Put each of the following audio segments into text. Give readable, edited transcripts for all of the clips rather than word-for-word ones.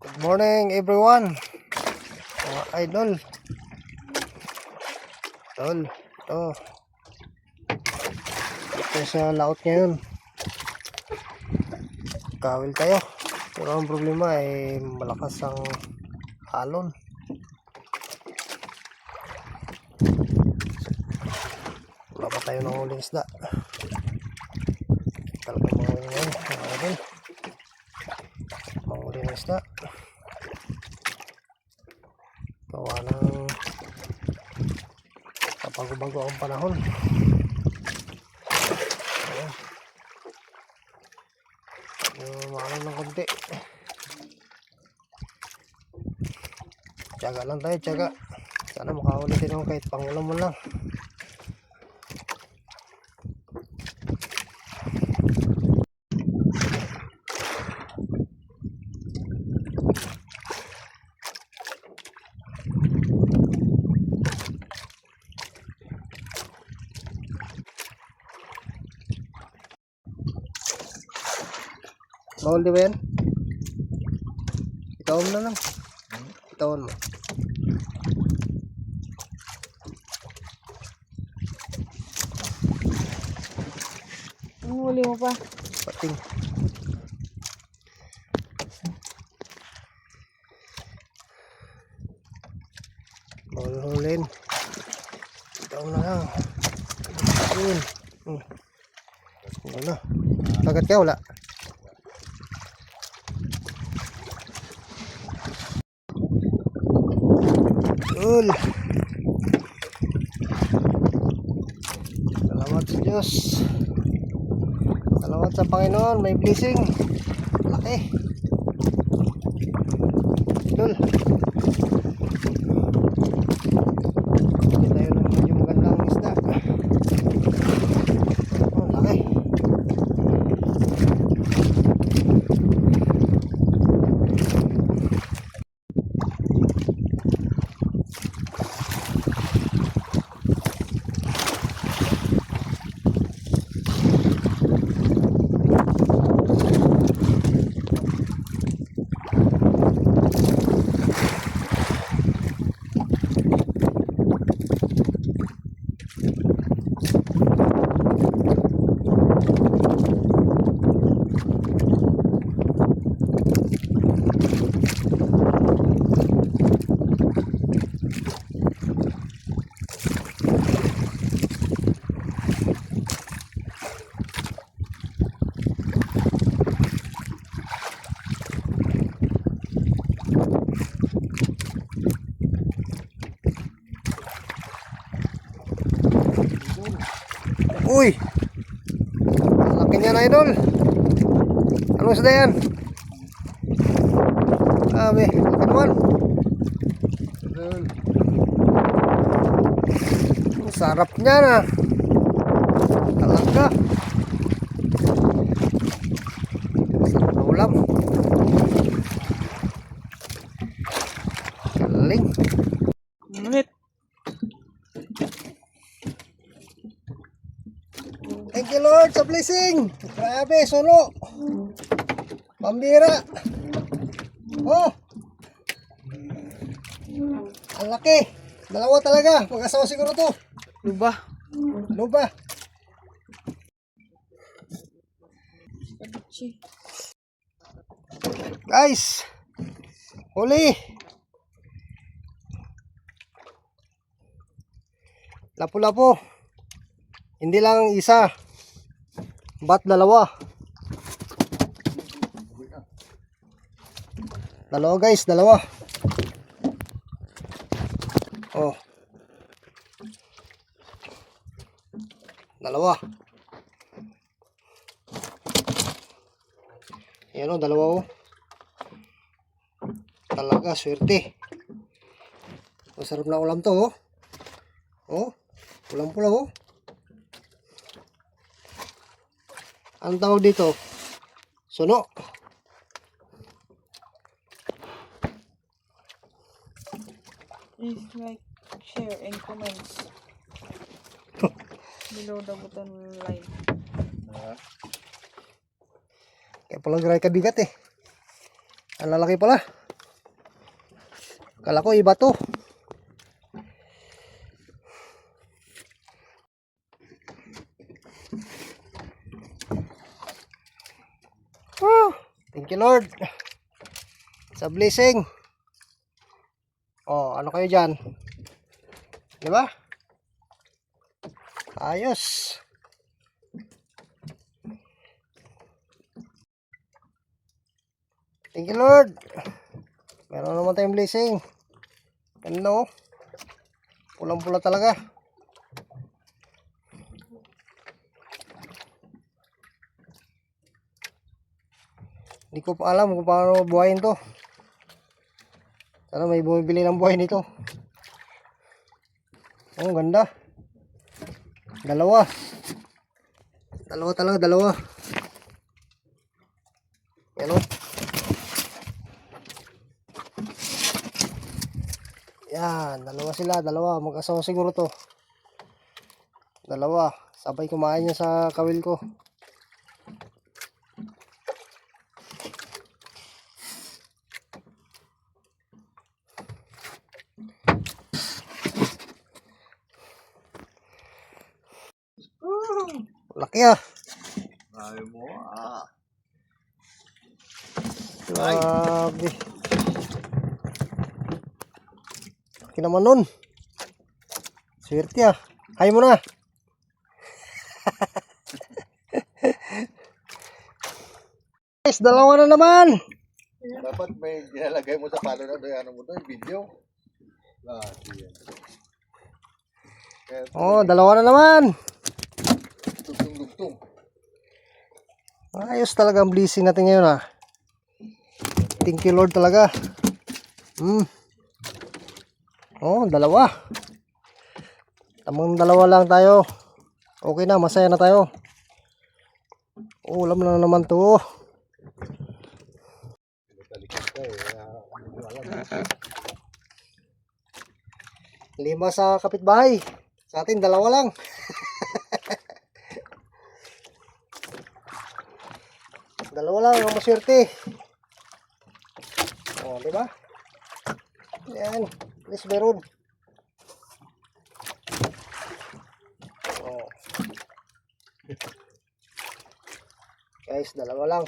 Good morning everyone. Mga idol. Idol. Ito sa laot ngayon. Kawil tayo. Pero ang problema ay malakas ang alon. Wala pa tayo ng huling isda. Talagang mga ngayon. Mga idol. Manghuli ng isda. Gawa ng kabago-bago ang panahon. Ayan. Maalam ng konti. Tiyaga lang tayo, tiyaga. Sana makahuli din ako kahit pangulam mo lang. Bawal di ba yan? Itawan mo na lang. Itawan mo. Ang huli mo pa? Pating. Bawal hulin. Itawan mo na lang. Yun. Ano? Kagat ka wala? Cool. Salamat sa Diyos. Salamat sa Panginoon. May blessing. Laki. Cool. Hindi tayo ng medyo magandang isda. Oh, laki. Uy! Laki niyan, idol. Anong isda yan? Sabi, laki naman. Ang sarap niya na. Talaga. Sarap na ulam. Galing. Ngunit. Thank you Lord sa blessing. Grabe, suno. Pambira. Oh. Ang laki. Dalawa talaga. Mag-asawa siguro to. Luba. Luba. Guys. Huli. Lapu-lapu. Hindi lang isa. Bat dalawa. Dalawa guys, dalawa. Oh. Dalawa. Ayan o, dalawa o. Talaga, swerte. Masarap na ulam to oh. Oh, ulam pula oh. Ang tawag dito, suno. Please like, share, and comments below the button line. Kaya pala gray kabigat eh. Ang lalaki pala. Kala ko iba to. Thank you Lord sa blessing. Oh, ano kayo dyan? Di ba? Ayos. Thank you Lord. Meron naman tayong blessing. Ano? Pulang-pula talaga. Hindi ko pa alam kung paano buhayin to. Sana may bumibili ng buhay nito. Oh, ganda. Dalawa. Dalawa talaga, dalawa. Yan o. Yan, dalawa sila, dalawa. Mag-asawa siguro to. Dalawa. Sabay kumain niya sa kawil ko. Laki ah. Ay mo ah. Grabe. Laki naman nun. Swerte ah. Hay mo na. Guys, dalawa na naman. Dapat may nilalagay mo sa palo na doon, ano mo doon, video. Ah, siya. Oh, dalawa na naman. Dugtong-dugtong. Ayos talaga ang blessing natin ngayon ah. Thank you Lord talaga. Oh, dalawa. Tamang dalawa lang tayo. Okay na, masaya na tayo. Ulam na naman to. Lima sa kapitbahay. Sa atin, dalawa lang. Dalawa lang ang maswerte. Oh, di ba? Yan, please meron. Oh. Guys, dalawa lang.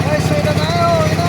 Guys, uwi na tayo, uwi na.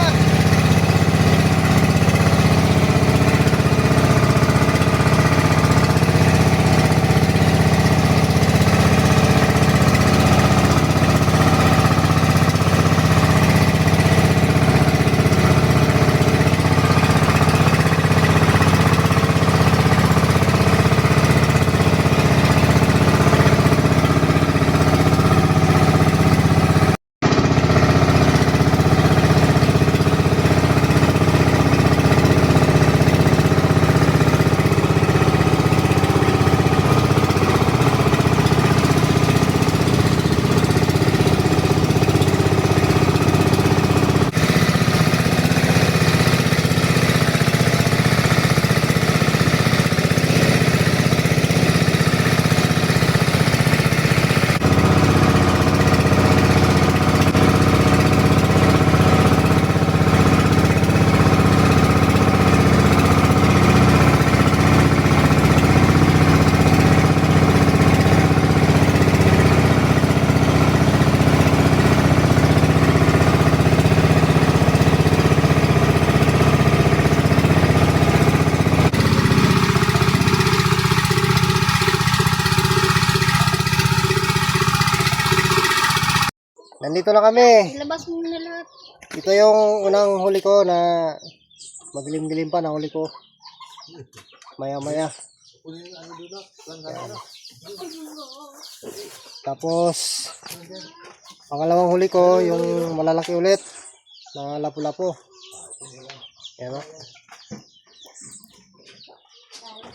Nandito na kami. Ilabas mo na lahat. Ito yung unang huli ko na madilim-dilim pa na huli ko. Maya-maya. Yan. Tapos, pangalawang huli ko, yung malalaki ulit na lapu-lapu. Yan o.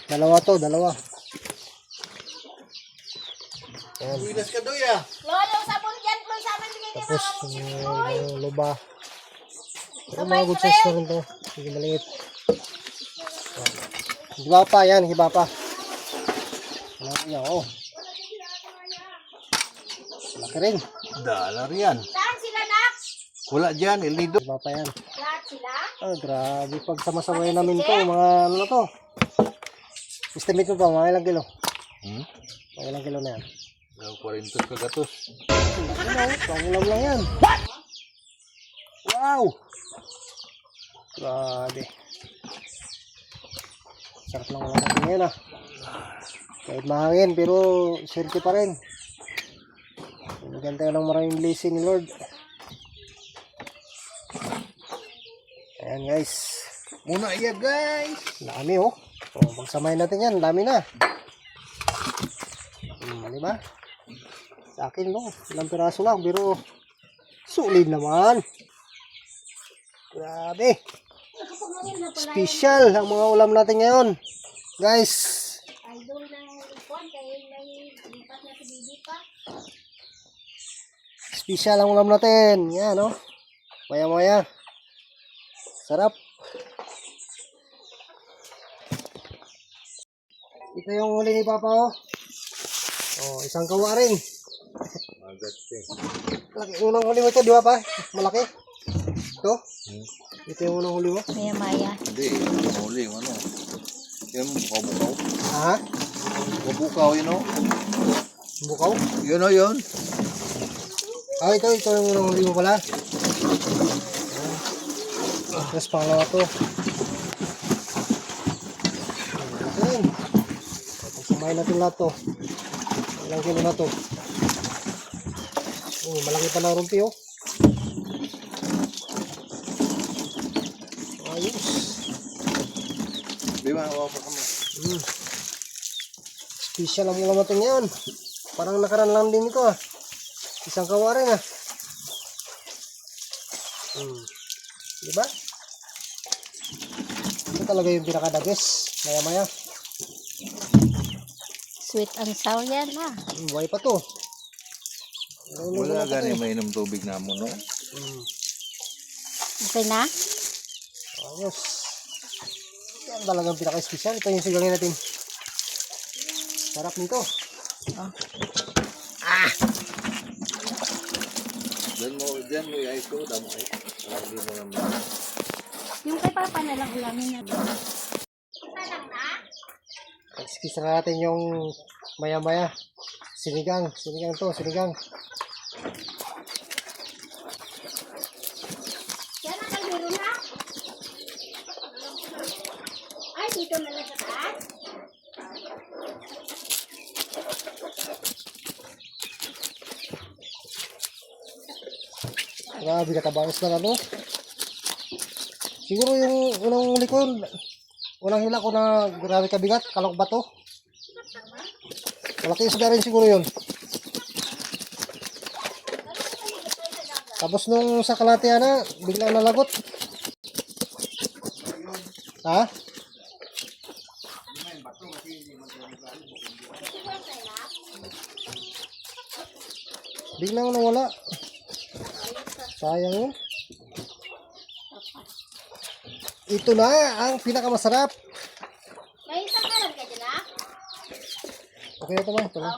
Dalawa to, dalawa. Yan. Pinas ka doon ya. Lolo, sabon dyan. Lolo, sabon bigay ka Tapos, na. yung luba. Pero mga good size na rin to. Sige, maliit. Hiba pa yan, hiba pa. Yan, oh. Laki rin. Dollar yan. Saan sila, nak? Wala dyan, El Nido. Iba pa yan. Lahat sila? Ah, grabe. Pag samasaway namin to, mga ano na to. Estimate mo pa, mga ilang kilo? Mga ilang kilo na yan? 40 kagatos. Ano, pangulam lang yan. Wow! Grabe. Sarap lang ulam natin ngayon ah. Kahit mahangin, pero swerte pa rin. Binigyan tayo ng maraming blessing ni Lord. Ayan guys. Muna iya guys. Dami oh. O, pagsamahin natin yan, dami na. Diba? Sa akin no, ilang piraso lang, pero sulit naman. Grabe. Special ang mga ulam natin ngayon. Guys. Idol ng ipon, kaya lipat na si Bibi pa. Special ang ulam natin. Yan no. Maya-maya. Sarap. Ito yung huli ni Papa oh. Oh, isang kawa rin. Laki, unang huli mo ito, di ba pa? Malaki. Ito? Ito yung unang huli mo? Maya-maya. Hindi, muli, ano. Yan, bukaw-bukaw. Ha? Bukaw, yun o. Bukaw? Yun o, yun. Ah, ito yung unang huli mo pala. Tapos pangalawa to. Ayan. Samahin natin lahat to. Ilang kilo na to. Oh, malaki pa na rumpi oh. Ayos. Di ba, hawa pa kami. Special ang ulam natin ngayon. Parang nakaraan lang din ito ah. Isang kawarin ah. Diba? Ito talaga yung pinakadagis. Maya-maya. Sweet and sour yan, ha? Buhay pa to. Wala gani mainom tubig na mo, no? Okay na? Ayos. Yan talagang pinaka-special. Ito yung sigaling natin. Sarap nito. Diyan mo i-ice ko, damo kayo. Para hindi mo naman. Yung kay Papa na lang ulamin na. Excuse na natin yung maya-maya. Sinigang. Sinigang to. Sinigang. Yan ang kalbiro na? Ay, dito na lang sa taas? Grabe katabangas na ano. Siguro yung unang huli ko, unang hila ko na grabe kabigat, kalok ba to? Malaki isda rin siguro yun. Tapos nung sa kalatian na, biglang nalagot. Ha? Biglang nawala. Sayang yun. Ito na ang pinakamasarap. May isang kalan ka dyan, ha? Okay na ito ba? Ito na.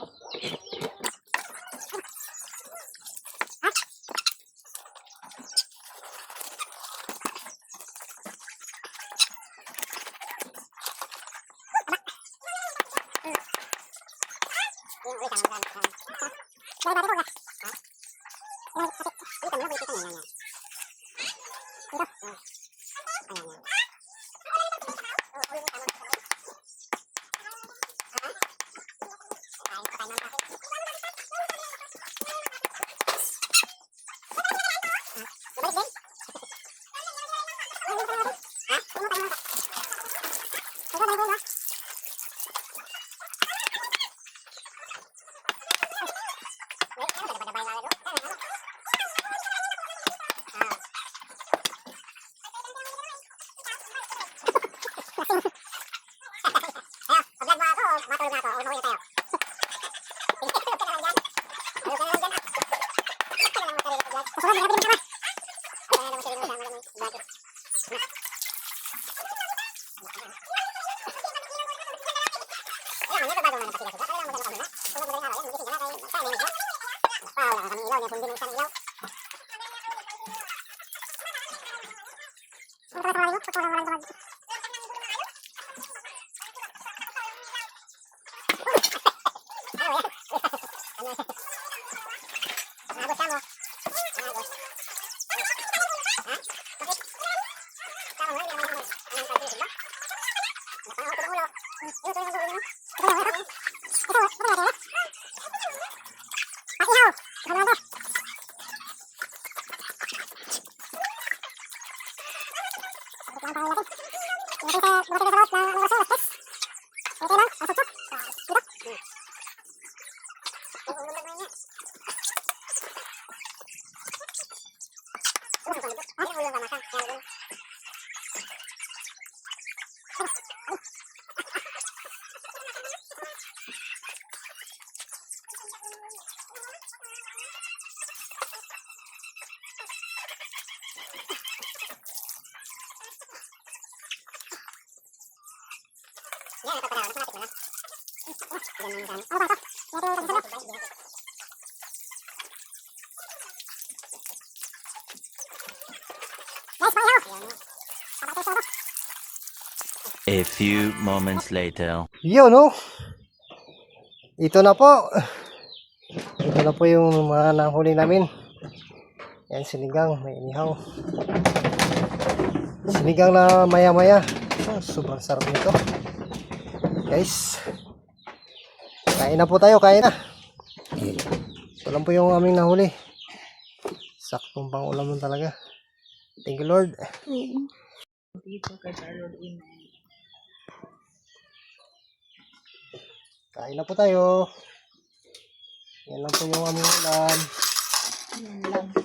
A few moments later. Yun, no? Ito na po. Ito na po yung mga nahuli namin. Yan, sinigang. May inihaw. Sinigang na maya-maya. Sobrang sarap nito. Guys. Kain na po tayo. Kain na. Ito lang po yung aming nahuli. Saktong pang ulam nun talaga. Thank you, Lord. Dito kay Carol in. Kain na po tayo. Yan lang po yung aming ulam. Yun lang.